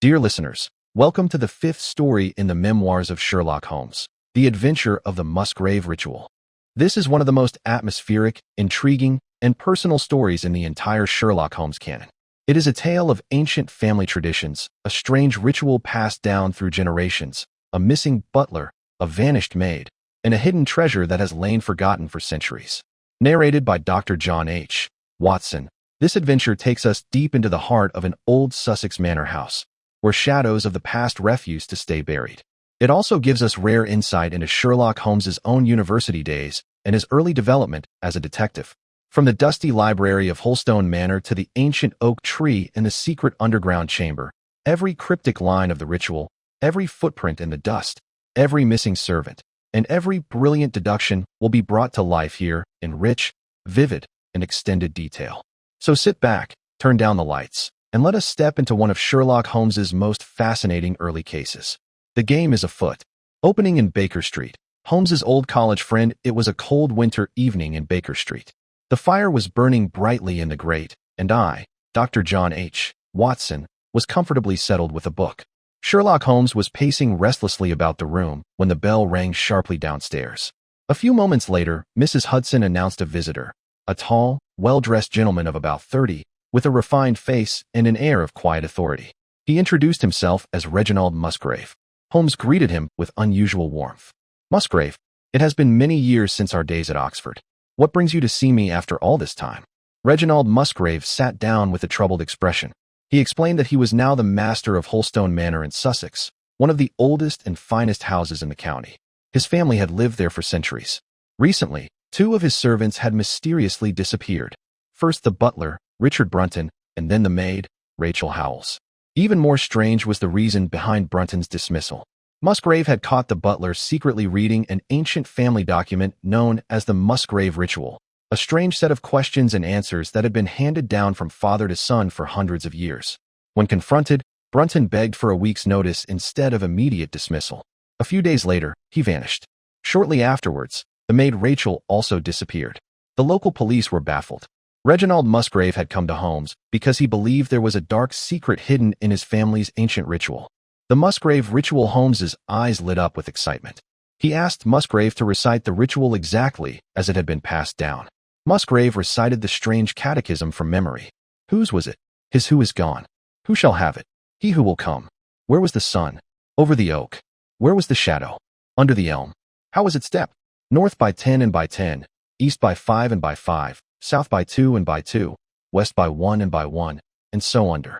Dear listeners, welcome to the fifth story in the Memoirs of Sherlock Holmes, The Adventure of the Musgrave Ritual. This is one of the most atmospheric, intriguing, and personal stories in the entire Sherlock Holmes canon. It is a tale of ancient family traditions, a strange ritual passed down through generations, a missing butler, a vanished maid, and a hidden treasure that has lain forgotten for centuries. Narrated by Dr. John H. Watson, this adventure takes us deep into the heart of an old Sussex manor house, where shadows of the past refuse to stay buried. It also gives us rare insight into Sherlock Holmes's own university days and his early development as a detective. From the dusty library of Holstone Manor to the ancient oak tree in the secret underground chamber, every cryptic line of the ritual, every footprint in the dust, every missing servant, and every brilliant deduction will be brought to life here in rich, vivid, and extended detail. So sit back, turn down the lights, and let us step into one of Sherlock Holmes's most fascinating early cases. The game is afoot. Opening in Baker Street, Holmes's old college friend. It was a cold winter evening in Baker Street. The fire was burning brightly in the grate, and I, Dr. John H. Watson, was comfortably settled with a book. Sherlock Holmes was pacing restlessly about the room when the bell rang sharply downstairs. A few moments later, Mrs. Hudson announced a visitor, a tall, well-dressed gentleman of about 30, with a refined face and an air of quiet authority. He introduced himself as Reginald Musgrave. Holmes greeted him with unusual warmth. "Musgrave, it has been many years since our days at Oxford. What brings you to see me after all this time?" Reginald Musgrave sat down with a troubled expression. He explained that he was now the master of Holstone Manor in Sussex, one of the oldest and finest houses in the county. His family had lived there for centuries. Recently, two of his servants had mysteriously disappeared. First the butler, Richard Brunton, and then the maid, Rachel Howells. Even more strange was the reason behind Brunton's dismissal. Musgrave had caught the butler secretly reading an ancient family document known as the Musgrave Ritual, a strange set of questions and answers that had been handed down from father to son for hundreds of years. When confronted, Brunton begged for a week's notice instead of immediate dismissal. A few days later, he vanished. Shortly afterwards, the maid Rachel also disappeared. The local police were baffled. Reginald Musgrave had come to Holmes because he believed there was a dark secret hidden in his family's ancient ritual. The Musgrave Ritual. Holmes's eyes lit up with excitement. He asked Musgrave to recite the ritual exactly as it had been passed down. Musgrave recited the strange catechism from memory. Whose was it? His. Who is gone? Who shall have it? He who will come. Where was the sun? Over the oak. Where was the shadow? Under the elm. How was it stepped? North by 10 and by 10, east by 5 and by 5, south by 2 and by 2, west by 1 and by 1, and so under.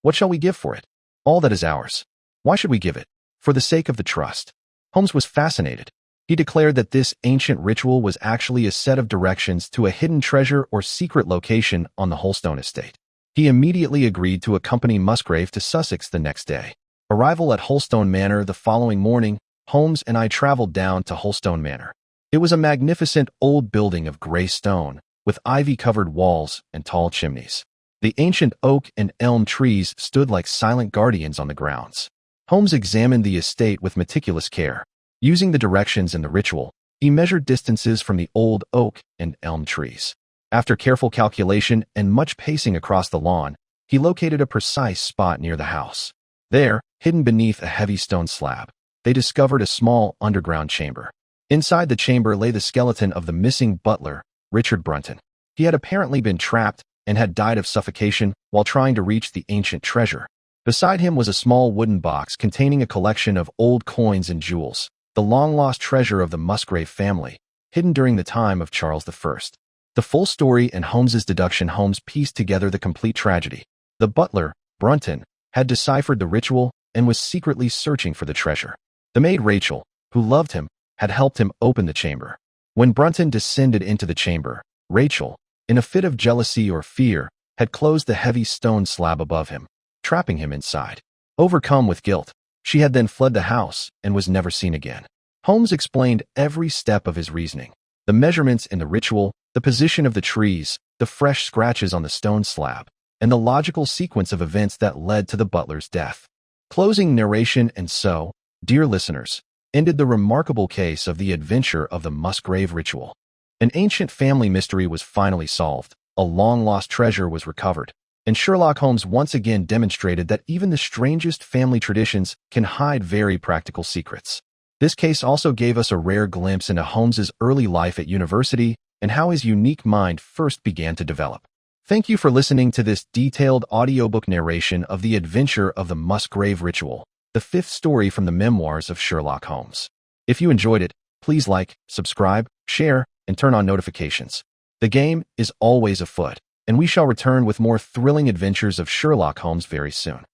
What shall we give for it? All that is ours. Why should we give it? For the sake of the trust. Holmes was fascinated. He declared that this ancient ritual was actually a set of directions to a hidden treasure or secret location on the Holstone estate. He immediately agreed to accompany Musgrave to Sussex the next day. Arrival at Holstone Manor the following morning, Holmes and I traveled down to Holstone Manor. It was a magnificent old building of gray stone, with ivy-covered walls and tall chimneys. The ancient oak and elm trees stood like silent guardians on the grounds. Holmes examined the estate with meticulous care. Using the directions in the ritual, he measured distances from the old oak and elm trees. After careful calculation and much pacing across the lawn, he located a precise spot near the house. There, hidden beneath a heavy stone slab, they discovered a small underground chamber. Inside the chamber lay the skeleton of the missing butler, Richard Brunton. He had apparently been trapped and had died of suffocation while trying to reach the ancient treasure. Beside him was a small wooden box containing a collection of old coins and jewels, the long-lost treasure of the Musgrave family, hidden during the time of Charles I. The full story and Holmes's deduction. Holmes pieced together the complete tragedy. The butler, Brunton, had deciphered the ritual and was secretly searching for the treasure. The maid Rachel, who loved him, had helped him open the chamber. When Brunton descended into the chamber, Rachel, in a fit of jealousy or fear, had closed the heavy stone slab above him, trapping him inside. Overcome with guilt, she had then fled the house and was never seen again. Holmes explained every step of his reasoning. The measurements in the ritual, the position of the trees, the fresh scratches on the stone slab, and the logical sequence of events that led to the butler's death. Closing narration. And so, dear listeners, ended the remarkable case of the adventure of the Musgrave Ritual. An ancient family mystery was finally solved, a long-lost treasure was recovered, and Sherlock Holmes once again demonstrated that even the strangest family traditions can hide very practical secrets. This case also gave us a rare glimpse into Holmes's early life at university and how his unique mind first began to develop. Thank you for listening to this detailed audiobook narration of The Adventure of the Musgrave Ritual, the fifth story from the Memoirs of Sherlock Holmes. If you enjoyed it, please like, subscribe, share, and turn on notifications. The game is always afoot, and we shall return with more thrilling adventures of Sherlock Holmes very soon.